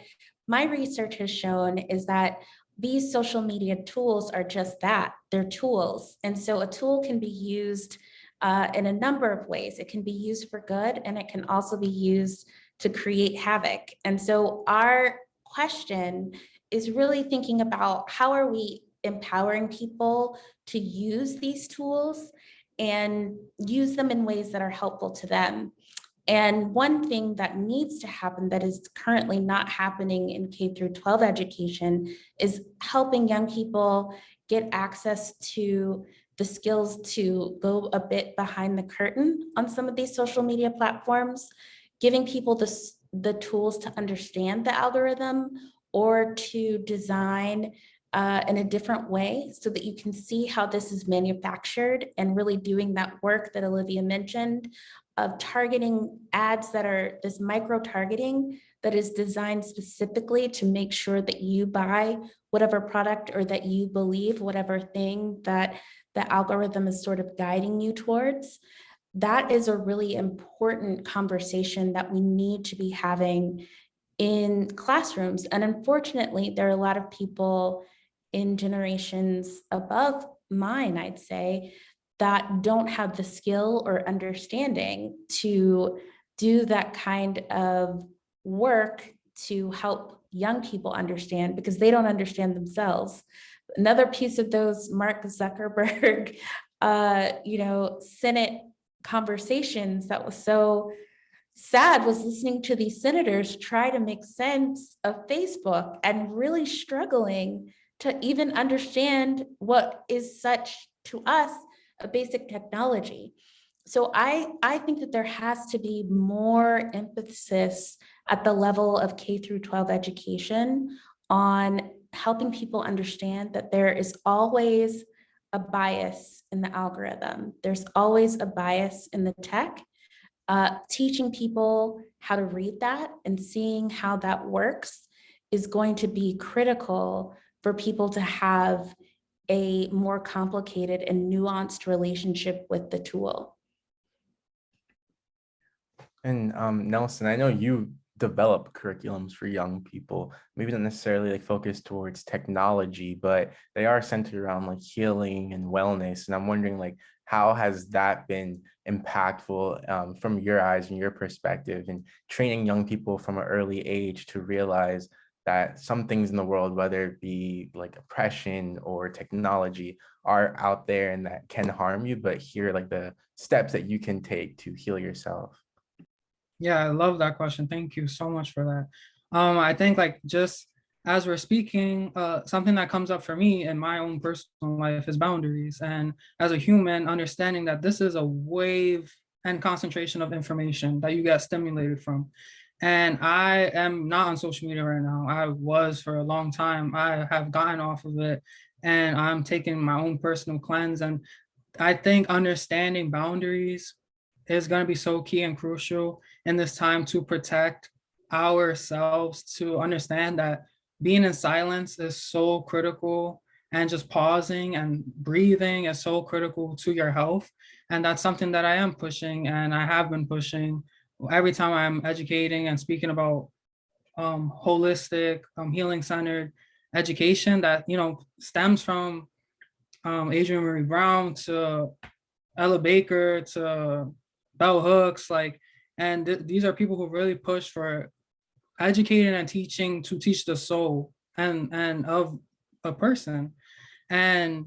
my research has shown is that these social media tools are just that, they're tools. And so a tool can be used in a number of ways. It can be used for good, and it can also be used to create havoc. And so our question is really thinking about how are we empowering people to use these tools and use them in ways that are helpful to them. And one thing that needs to happen that is currently not happening in K through 12 education is helping young people get access to the skills to go a bit behind the curtain on some of these social media platforms, giving people the tools to understand the algorithm or to design in a different way so that you can see how this is manufactured, and really doing that work that Olivia mentioned of targeting ads that are this micro targeting that is designed specifically to make sure that you buy whatever product or that you believe whatever thing that the algorithm is sort of guiding you towards. That is a really important conversation that we need to be having in classrooms. And unfortunately, there are a lot of people in generations above mine, I'd say, that don't have the skill or understanding to do that kind of work to help young people understand, because they don't understand themselves. Another piece of those Mark Zuckerberg, Senate conversations that was so sad was listening to these senators try to make sense of Facebook and really struggling to even understand what is such, to us, a basic technology. So I think that there has to be more emphasis at the level of K through 12 education on helping people understand that there is always a bias in the algorithm. There's always a bias in the tech. Teaching people how to read that and seeing how that works is going to be critical for people to have a more complicated and nuanced relationship with the tool. And Nelson, I know you develop curriculums for young people, maybe not necessarily like focused towards technology, but they are centered around like healing and wellness. And I'm wondering, like, how has that been impactful from your eyes and your perspective in training young people from an early age to realize that some things in the world, whether it be like oppression or technology, are out there and that can harm you, but here are like the steps that you can take to heal yourself. Yeah, I love that question. Thank you so much for that. I think like just as we're speaking, something that comes up for me in my own personal life is boundaries. And as a human, understanding that this is a wave and concentration of information that you get stimulated from. And I am not on social media right now. I was for a long time. I have gotten off of it and I'm taking my own personal cleanse. And I think understanding boundaries is going to be so key and crucial in this time to protect ourselves, to understand that being in silence is so critical, and just pausing and breathing is so critical to your health. And that's something that I am pushing and I have been pushing every time I'm educating and speaking about holistic, healing centered education that, you know, stems from Adrienne Maree Brown to Ella Baker to Bell Hooks, like, and these are people who really push for educating and teaching to teach the soul and of a person. And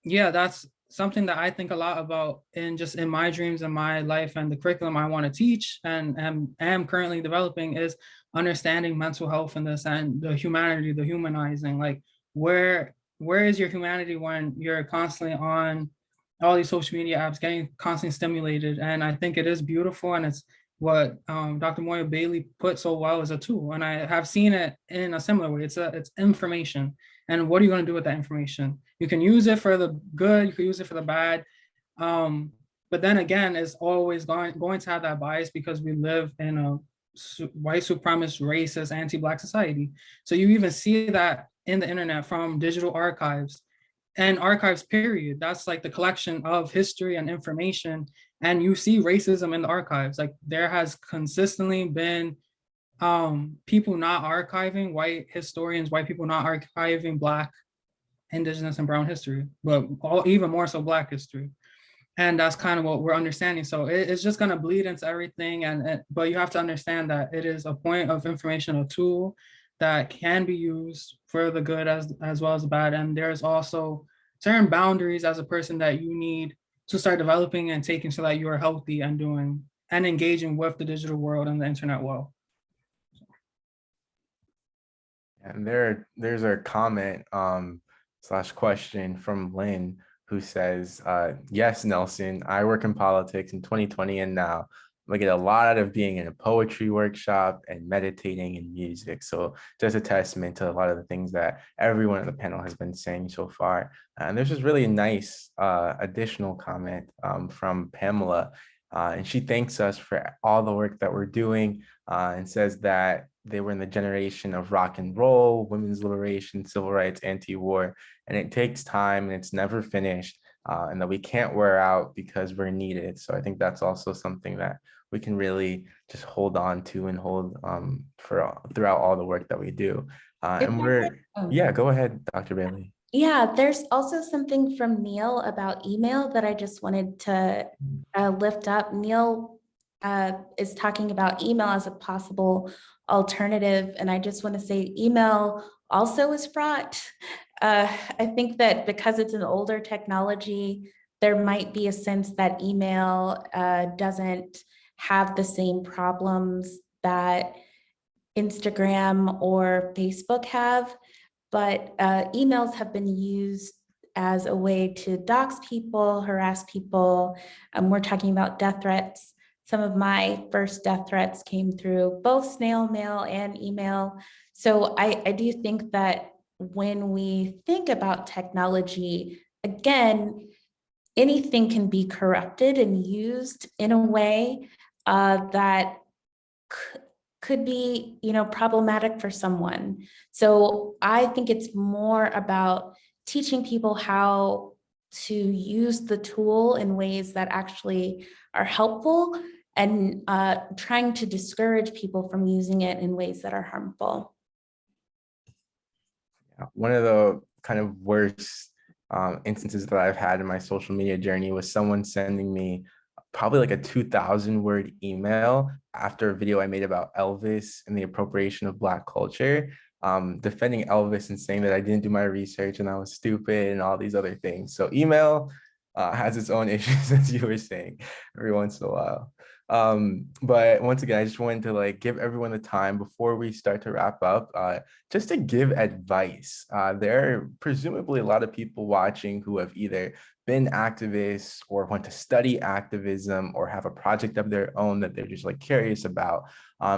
yeah, that's something that I think a lot about in just in my dreams and my life, and the curriculum I want to teach and am currently developing is understanding mental health in this and the humanity, the humanizing. Like where is your humanity when you're constantly on all these social media apps getting constantly stimulated? And I think it is beautiful, and it's what Dr. Moya Bailey put so well as a tool. And I have seen it in a similar way. It's information. And what are you going to do with that information? You can use it for the good, you can use it for the bad. But then again, it's always going to have that bias because we live in a white supremacist, racist, anti-Black society. So you even see that in the internet from digital archives and archives, period. That's like the collection of history and information. And you see racism in the archives. Like there has consistently been people not archiving, white historians, white people not archiving Black, Indigenous, and Brown history, but even more so Black history. And that's kind of what we're understanding. So it's just going to bleed into everything. But you have to understand that it is a point of information, a tool that can be used for the good as well as the bad. And there's also certain boundaries as a person that you need to start developing and taking so that you are healthy and doing and engaging with the digital world and the internet well. And there's a comment slash question from Lynn who says, yes, Nelson, I work in politics in 2020 and now. I get a lot out of being in a poetry workshop and meditating and music. So just a testament to a lot of the things that everyone on the panel has been saying so far. And there's just really a nice additional comment from Pamela. And she thanks us for all the work that we're doing and says that they were in the generation of rock and roll, women's liberation, civil rights, anti-war, and it takes time and it's never finished, and that we can't wear out because we're needed. So I think that's also something that we can really just hold on to and hold throughout all the work that we do. And yeah, go ahead, Dr. Bailey. Yeah, there's also something from Neil about email that I just wanted to lift up. Neil is talking about email as a possible alternative. And I just want to say email also is fraught. I think that because it's an older technology, there might be a sense that email doesn't have the same problems that Instagram or Facebook have, but emails have been used as a way to dox people, harass people. We're talking about death threats. Some of my first death threats came through both snail mail and email. So I do think that when we think about technology, again, anything can be corrupted and used in a way that could be, problematic for someone. So I think it's more about teaching people how to use the tool in ways that actually are helpful and trying to discourage people from using it in ways that are harmful. One of the kind of worst instances that I've had in my social media journey was someone sending me probably like a 2,000 word email after a video I made about Elvis and the appropriation of Black culture, defending Elvis and saying that I didn't do my research and I was stupid and all these other things. So email has its own issues, as you were saying, every once in a while. But once again, I just wanted to like give everyone the time before we start to wrap up, just to give advice. There are presumably a lot of people watching who have either been activists or want to study activism or have a project of their own that they're just like curious about.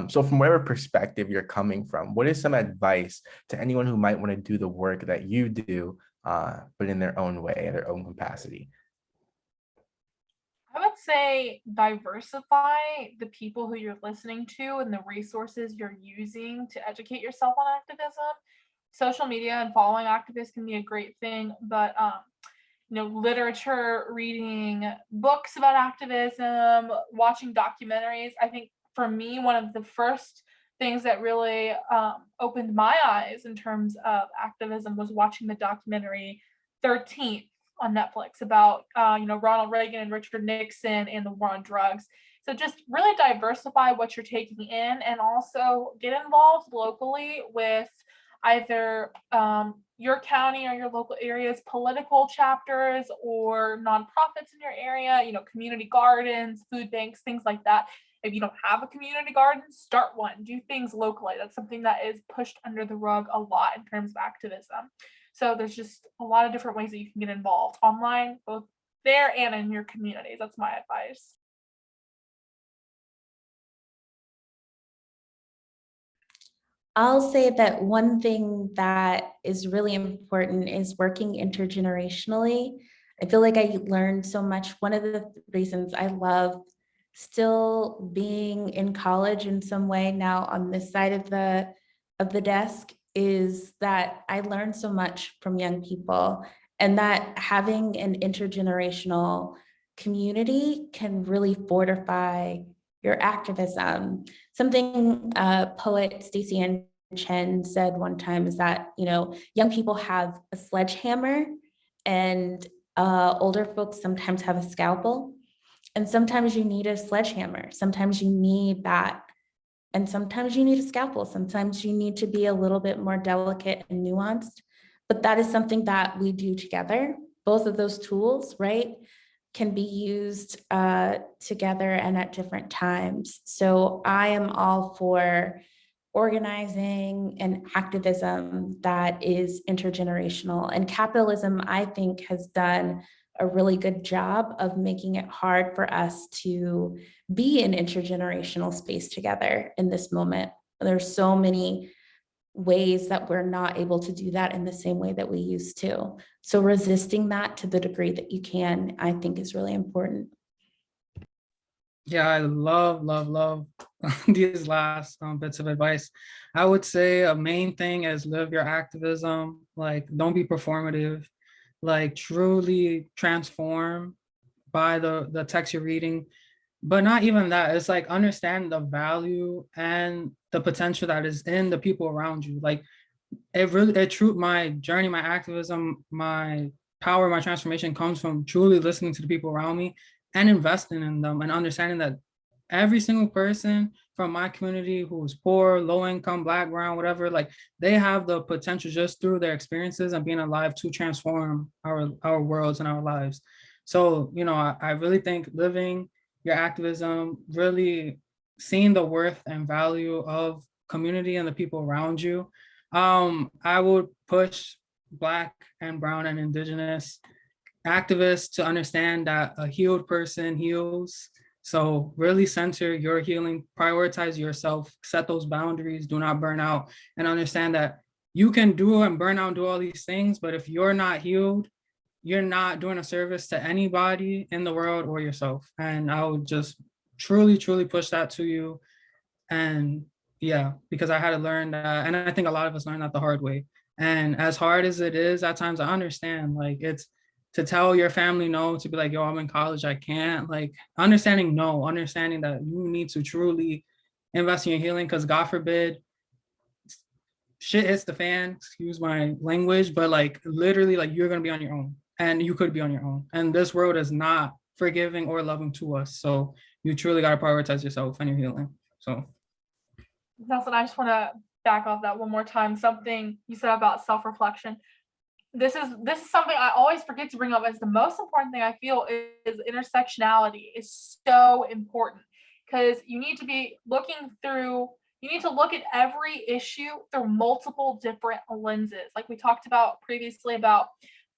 So from whatever perspective you're coming from, what is some advice to anyone who might want to do the work that you do, but in their own way, their own capacity? I would say diversify the people who you're listening to and the resources you're using to educate yourself on activism. Social media and following activists can be a great thing, but literature, reading books about activism, watching documentaries. I think for me, one of the first things that really opened my eyes in terms of activism was watching the documentary 13th on Netflix about Ronald Reagan and Richard Nixon and the war on drugs. So just really diversify what you're taking in, and also get involved locally with either your county or your local area's political chapters or nonprofits in your area, community gardens, food banks, things like that. If you don't have a community garden, start one. Do things locally. That's something that is pushed under the rug a lot in terms of activism. So there's just a lot of different ways that you can get involved online, both there and in your communities. That's my advice. I'll say that one thing that is really important is working intergenerationally. I feel like I learned so much. One of the reasons I love still being in college in some way now on this side of the desk is that I learned so much from young people, and that having an intergenerational community can really fortify your activism. Something poet Stacey Ann Chen said one time is that, young people have a sledgehammer and older folks sometimes have a scalpel. And sometimes you need a sledgehammer. Sometimes you need that. And sometimes you need a scalpel. Sometimes you need to be a little bit more delicate and nuanced. But that is something that we do together. Both of those tools, right, can be used together and at different times. So I am all for organizing and activism that is intergenerational. And capitalism, I think, has done a really good job of making it hard for us to be in intergenerational space together in this moment. There's so many ways that we're not able to do that in the same way that we used to. So resisting that to the degree that you can, I think, is really important. Yeah, I love these last bits of advice. I would say a main thing is live your activism. Like, don't be performative. Like, truly transform by the text you're reading. But not even that. It's like understand the value and the potential that is in the people around you. Like, my journey, my activism, my power, my transformation comes from truly listening to the people around me and investing in them, and understanding that every single person from my community who is poor, low income, Black, brown, whatever, like, they have the potential just through their experiences and being alive to transform our worlds and our lives. So, I really think living your activism, really seeing the worth and value of community and the people around you. I would push Black and brown and indigenous activists to understand that a healed person heals. So really center your healing, prioritize yourself, set those boundaries, do not burn out, and understand that you can do and burn out and do all these things, but if you're not healed, you're not doing a service to anybody in the world or yourself. And I would just truly push that to you. And yeah, because I had to learn that, and I think a lot of us learn that the hard way. And as hard as it is, at times I understand, like, it's to tell your family no, to be like, yo, I'm in college, I can't, like, understanding that you need to truly invest in your healing, because God forbid shit hits the fan, excuse my language, but like literally, like, you're gonna be on your own, and you could be on your own. And this world is not forgiving or loving to us. So you truly got to prioritize yourself and your healing. So Nelson, I just want to back off that one more time. Something you said about self-reflection. This is something I always forget to bring up as the most important thing. I feel is intersectionality is so important, because you need to be looking through, you need to look at every issue through multiple different lenses. Like we talked about previously about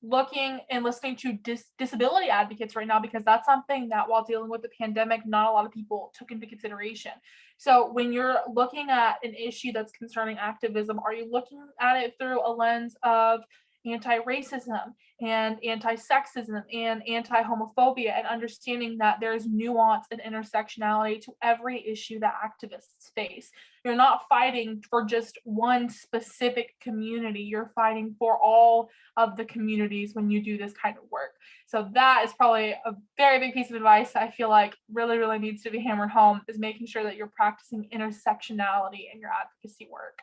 looking and listening to disability advocates right now, because that's something that while dealing with the pandemic, not a lot of people took into consideration. So when you're looking at an issue that's concerning activism, are you looking at it through a lens of anti-racism and anti-sexism and anti-homophobia, and understanding that there's nuance and intersectionality to every issue that activists face? You're not fighting for just one specific community, you're fighting for all of the communities when you do this kind of work. So that is probably a very big piece of advice I feel like really needs to be hammered home, is making sure that you're practicing intersectionality in your advocacy work.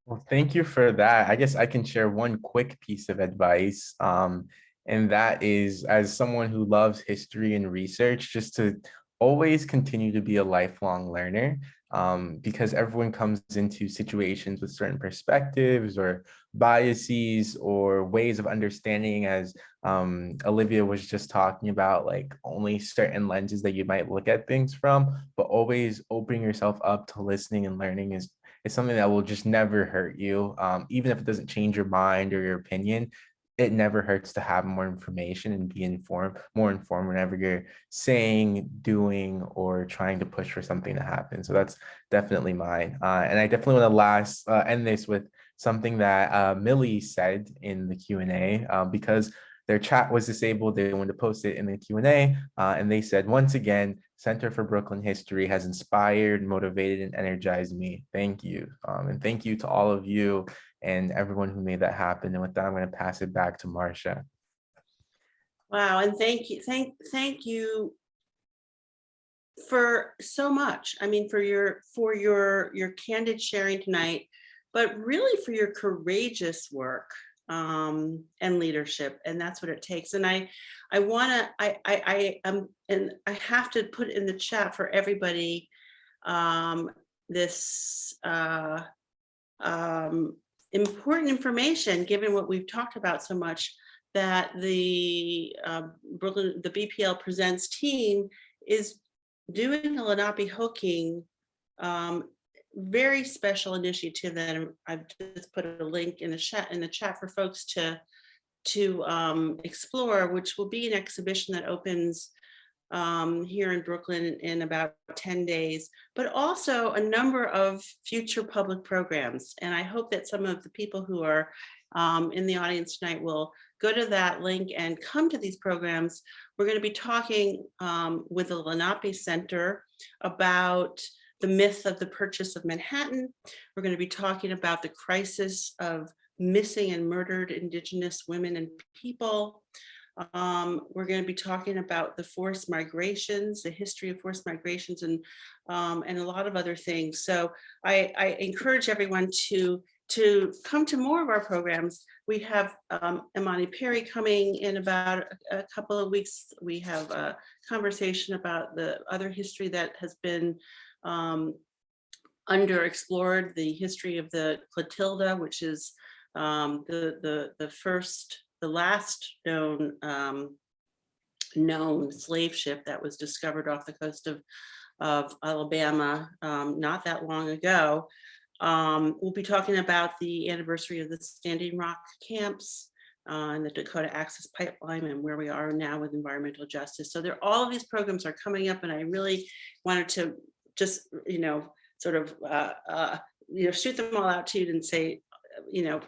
Well, thank you for that. I guess I can share one quick piece of advice. And that is, as someone who loves history and research, just to always continue to be a lifelong learner, because everyone comes into situations with certain perspectives or biases or ways of understanding, as Olivia was just talking about, like only certain lenses that you might look at things from, but always opening yourself up to listening and learning is something that will just never hurt you. Even if it doesn't change your mind or your opinion, it never hurts to have more information and be more informed whenever you're saying, doing, or trying to push for something to happen. So that's definitely mine. And I definitely want to end this with something that Millie said in the Q&A, because their chat was disabled. They wanted to post it in the Q&A, and they said, once again, Center for Brooklyn History has inspired, motivated, and energized me. Thank you. And thank you to all of you and everyone who made that happen. And with that, I'm going to pass it back to Marcia. Wow, and thank you for so much. I mean, for your candid sharing tonight, but really for your courageous work and leadership, and that's what it takes. And I have to put in the chat for everybody this important information, given what we've talked about so much, that the BPL Presents team is doing a Lenape Hoking very special initiative that I've just put a link in the chat for folks to explore, which will be an exhibition that opens here in Brooklyn in about 10 days, but also a number of future public programs. And I hope that some of the people who are in the audience tonight will go to that link and come to these programs. We're going to be talking with the Lenape Center about the myth of the purchase of Manhattan. We're going to be talking about the crisis of missing and murdered Indigenous women and people. We're going to be talking about the forced migrations, the history of forced migrations, and a lot of other things. So I encourage everyone to come to more of our programs. We have Imani Perry coming in about a couple of weeks. We have a conversation about the other history that has been underexplored, the history of the Clotilda, which is the last known slave ship that was discovered off the coast of Alabama not that long ago. We'll be talking about the anniversary of the Standing Rock camps and the Dakota Access Pipeline, and where we are now with environmental justice. So all of these programs are coming up, and I really wanted to just, sort of, shoot them all out to you and say,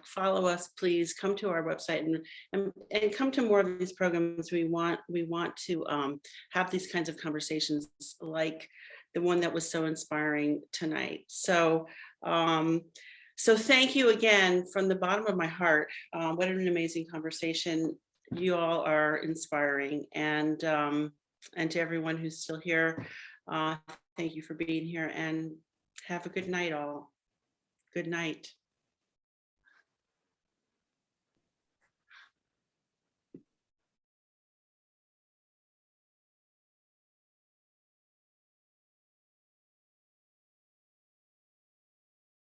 follow us, please come to our website and come to more of these programs. We want to have these kinds of conversations like the one that was so inspiring tonight. So thank you again from the bottom of my heart. What an amazing conversation. You all are inspiring, and to everyone who's still here, thank you for being here, and have a good night all. Good night.